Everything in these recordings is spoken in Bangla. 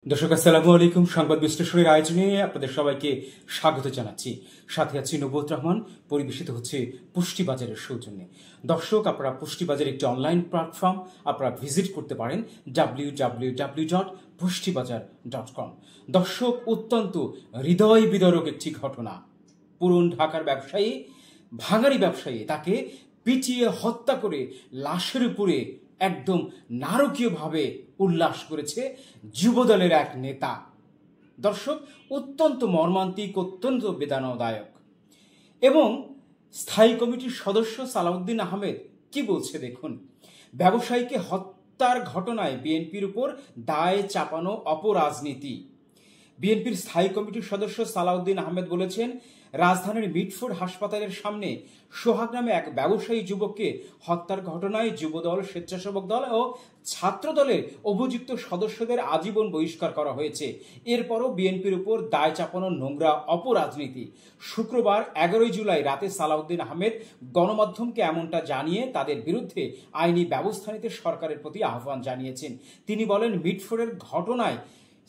দর্শক আসসালামু আলাইকুম। সংবাদ বিশ্লেষণের আয়োজনে আপনাদের সবাইকে স্বাগত জানাচ্ছি। সাথে আছি নবুয়ত রহমান। পরিবেশিত হচ্ছে পুষ্টিবাজারের সৌজন্যে। দর্শক, আপনারা পুষ্টিবাজার একটি অনলাইন প্ল্যাটফর্ম, আপনারা ভিজিট করতে পারেন www.pushtibajar.com। দর্শক, অত্যন্ত হৃদয় বিদারক একটি ঘটনা। পুরন ঢাকার ব্যবসায়ী, ভাঙাড়ি ব্যবসায়ী, তাকে পিটিয়ে হত্যা করে লাশের উপরে একদম নারকীয়ভাবে উল্লাস করেছে যুবদলের এক নেতা। দর্শক, অত্যন্ত মর্মান্তিক, অত্যন্ত বেদনাদায়ক। এবং স্থায়ী কমিটির সদস্য সালাউদ্দিন আহমেদ কি বলছে দেখুন। ব্যবসায়ীকে হত্যার ঘটনায় বিএনপির উপর দায় চাপানো অপরাজনীতি। বিএনপির স্থায়ী কমিটির সদস্য সালাউদ্দিন আহমেদ বলেছেন, রাজধানীর মিটফোর্ড হাসপাতালের সামনে সোহাগ নামে এক ব্যবসায়ী যুবককে হত্যার ঘটনায় যুবদল, স্বেচ্ছাসেবক দল ও ছাত্র দলের অভিযুক্ত সদস্যদের আজীবন বহিষ্কার করা হয়েছে। এরপরও বিএনপির উপর দায় চাপানো নোংরা অপরাজনীতি। শুক্রবার 11 জুলাই রাতে সালাউদ্দিন আহমেদ গণমাধ্যমকে এমনটা জানিয়ে তাদের বিরুদ্ধে আইনি ব্যবস্থা নিতে সরকারের প্রতি আহ্বান জানিয়েছেন। তিনি বলেন, মিটফোর্ডের ঘটনায়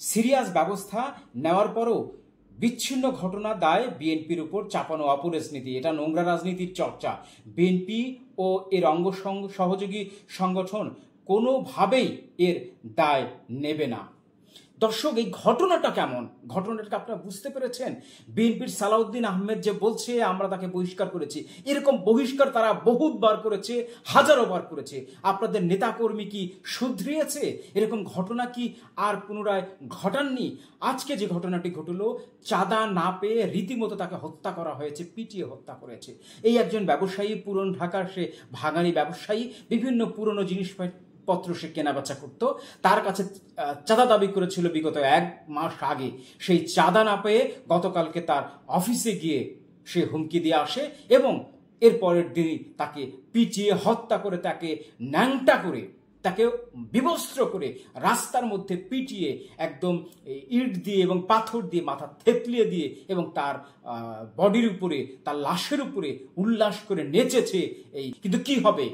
সিরিয়াস ব্যবস্থা নেওয়ার পরও বিচ্ছিন্ন ঘটনা দায় বিএনপির উপর চাপানো অপরাজনীতি। এটা নোংরা রাজনীতির চর্চা। বিএনপি ও এর অঙ্গ সহযোগী সংগঠন কোনোভাবেই এর দায় নেবে না। দর্শক, এই ঘটনাটা কেমন? ঘটনাটাকে আপনারা বুঝতে পেরেছেন? বিএনপির সালাউদ্দিন আহমেদ যে বলছে আমরা তাকে বহিষ্কার করেছি, এরকম বহিষ্কার তারা বহুতবার করেছে, হাজারো বার করেছে। আপনাদের নেতাকর্মী কি শুধরিয়েছে? এরকম ঘটনা কি আর পুনরায় ঘটাননি? আজকে যে ঘটনাটি ঘটলো, চাঁদা না পেয়ে রীতিমতো তাকে হত্যা করা হয়েছে, পিটিয়ে হত্যা করেছে। এই একজন ব্যবসায়ী, পুরন ঢাকার সে ভাঙাড়ি ব্যবসায়ী, বিভিন্ন পুরনো জিনিসপত্র সে কেনাবেচা করত। তার কাছে চাঁদা দাবি করেছিল বিগত 1 মাস আগে। সেই চাঁদা না পেয়ে গতকালকে তার অফিসে গিয়ে সে হুমকি দিয়ে আসে এবং এর পরের দিনই তাকে পিটিয়ে হত্যা করে, তাকে ন্যাংটা করে, তাকে বিবস্ত্র করে রাস্তার মধ্যে পিটিয়ে একদম ইট দিয়ে এবং পাথর দিয়ে মাথা থেতলিয়ে দিয়ে এবং তার বডির উপরে, তার লাশের উপরে উল্লাস করে নেচেছে। কিন্তু কি হবে?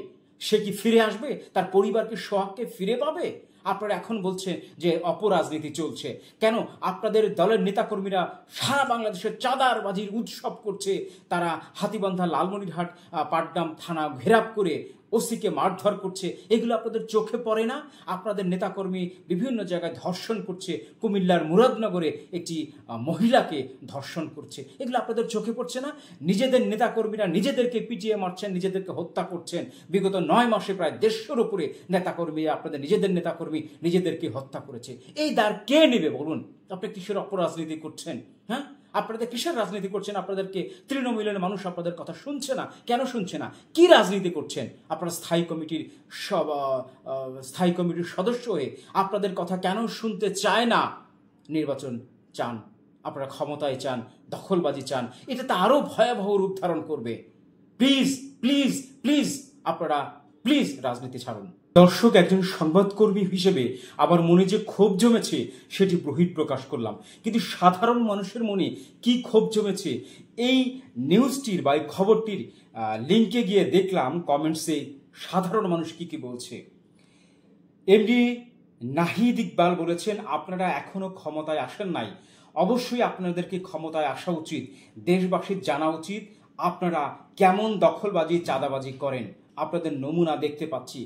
সে কি ফিরে আসবে? তার পরিবারকে, সোহাগকে ফিরে পাবে? আপনারা এখন বলছেন যে অপরাজনীতি চলছে। কেন? আপনাদের দলের নেতাকর্মীরা সারা বাংলাদেশের চাঁদাবাজির উৎসব করছে। তারা হাতীবান্ধা, লালমনিরহাট, পাটগ্রাম থানা ঘেরাও করে ওসিকে মারধর করছে। এগুলো আপনাদের চোখে পড়ে না? আপনাদের নেতাকর্মী বিভিন্ন জায়গায় ধর্ষণ করছে। কুমিল্লার মুরাদনগরে একটি মহিলাকে ধর্ষণ করছে। এগুলো আপনাদের চোখে পড়ছে না? নিজেদের নেতাকর্মীরা নিজেদেরকে পিটিয়ে মারছেন, নিজেদেরকে হত্যা করছেন। বিগত 9 মাসে প্রায় 150-র উপরে নেতাকর্মী, আপনাদের নিজেদের নেতাকর্মী নিজেদেরকে হত্যা করেছে। এই দায় কে নেবে বলুন? আপনি কিসের অপরাজনীতি করছেন? হ্যাঁ, আপনাদের কিসের রাজনীতি করছেন? আপনাদেরকে তৃণমূলের মানুষ আপনাদের কথা শুনছে না। কেন শুনছে না? কি রাজনীতি করছেন? আপনারা স্থায়ী কমিটির সদস্য হয়ে আপনাদের কথা কেন শুনতে চায় না? নির্বাচন চান, আপনারা ক্ষমতায় চান, দখলবাজি চান। এটা তো আরো ভয়াবহ রূপ ধারণ করবে। প্লিজ প্লিজ প্লিজ আপনারা প্লিজ রাজনীতি ছাড়ুন। দর্শক, একজন সংবাদকর্মী হিসেবে আমার মনে যে ক্ষোভ জমেছে সেটি বহিঃপ্রকাশ করলাম। কিন্তু সাধারণ মানুষের মনে কি ক্ষোভ জমেছে, এই নিউজটির বা এই খবরটির লিঙ্কে গিয়ে দেখলাম কমেন্টসে সাধারণ মানুষ কি কি বলছে। এমডি নাহিদ ইকবাল বলেছেন, আপনারা এখনো ক্ষমতায় আসেন নাই, অবশ্যই আপনাদেরকে ক্ষমতায় আসা উচিত। দেশবাসীর জানা উচিত আপনারা কেমন দখলবাজি, চাঁদাবাজি করেন। আপনাদের নমুনা দেখতে পাচ্ছি।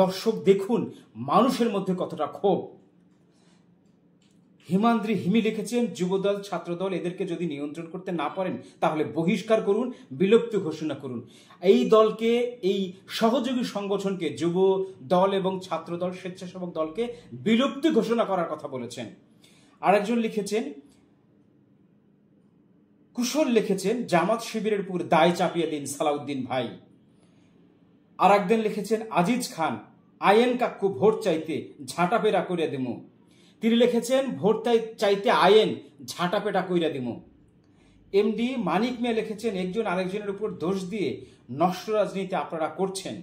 দর্শক, দেখুন মানুষের মধ্যে কতটা ক্ষোভ। হিমাদ্রি হিমি লিখেছেন, যুবদল, ছাত্রদল এদেরকে যদি নিয়ন্ত্রণ করতে না পারেন তাহলে বহিষ্কার করুন, বিলুপ্ত ঘোষণা করুন। এই দলকে, এই সহযোগী সংগঠনকে, যুব দল এবং ছাত্রদল, স্বেচ্ছাসেবক দলকে বিলুপ্তি ঘোষণা করার কথা বলেছেন। আরেকজন লিখেছেন, কুশল লিখেছেন, জামাত শিবিরের উপর দায় চাপিয়ে দিন সালাউদ্দিন ভাই। আর একদিন লিখেছেন আজিজ খান, আইন কাক্কু ভোট চাইতে ঝাঁটাপেটা করে দিমু। তিনি লিখেছেন, ভোট চাইতে আইন ঝাঁটাপেটা কইরা দিমু। এমডি মানিক মিয়া লিখেছেন, একজন আরেকজনের উপর দোষ দিয়ে নষ্ট রাজনীতি আপনারা করছেন।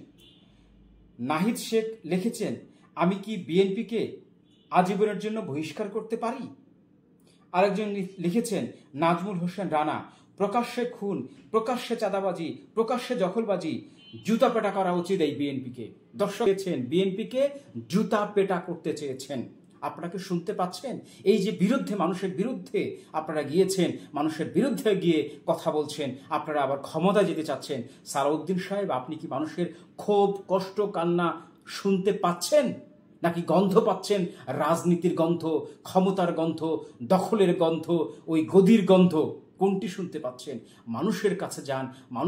নাহিদ শেখ লিখেছেন, আমি কি বিএনপিকে আজীবনের জন্য বহিষ্কার করতে পারি? আরেকজন লিখেছেন, নাজমুল হোসেন রানা, প্রকাশ্যে খুন, প্রকাশ্যে চাঁদাবাজি, প্রকাশ্যে দখলবাজি, জুতা পেটা করা উচিত এই বিএনপিকে। দর্শক, বিএনপিকে জুতা পেটা করতে চেয়েছেন। আপনাকে শুনতে পাচ্ছেন? এই যে বিরুদ্ধে, মানুষের বিরুদ্ধে আপনারা গিয়েছেন, মানুষের বিরুদ্ধে গিয়ে কথা বলছেন, আপনারা আবার ক্ষমতা যেতে চাচ্ছেন, সালাউদ্দিন সাহেব আপনি কি মানুষের ক্ষোভ, কষ্ট, কান্না শুনতে পাচ্ছেন? নাকি গন্ধ পাচ্ছেন? রাজনীতির গন্ধ, ক্ষমতার গন্ধ, দখলের গন্ধ, ওই গদির গন্ধ, কোনটি শুনতে পাচ্ছেন? মানুষের কাছে যান, মানুষ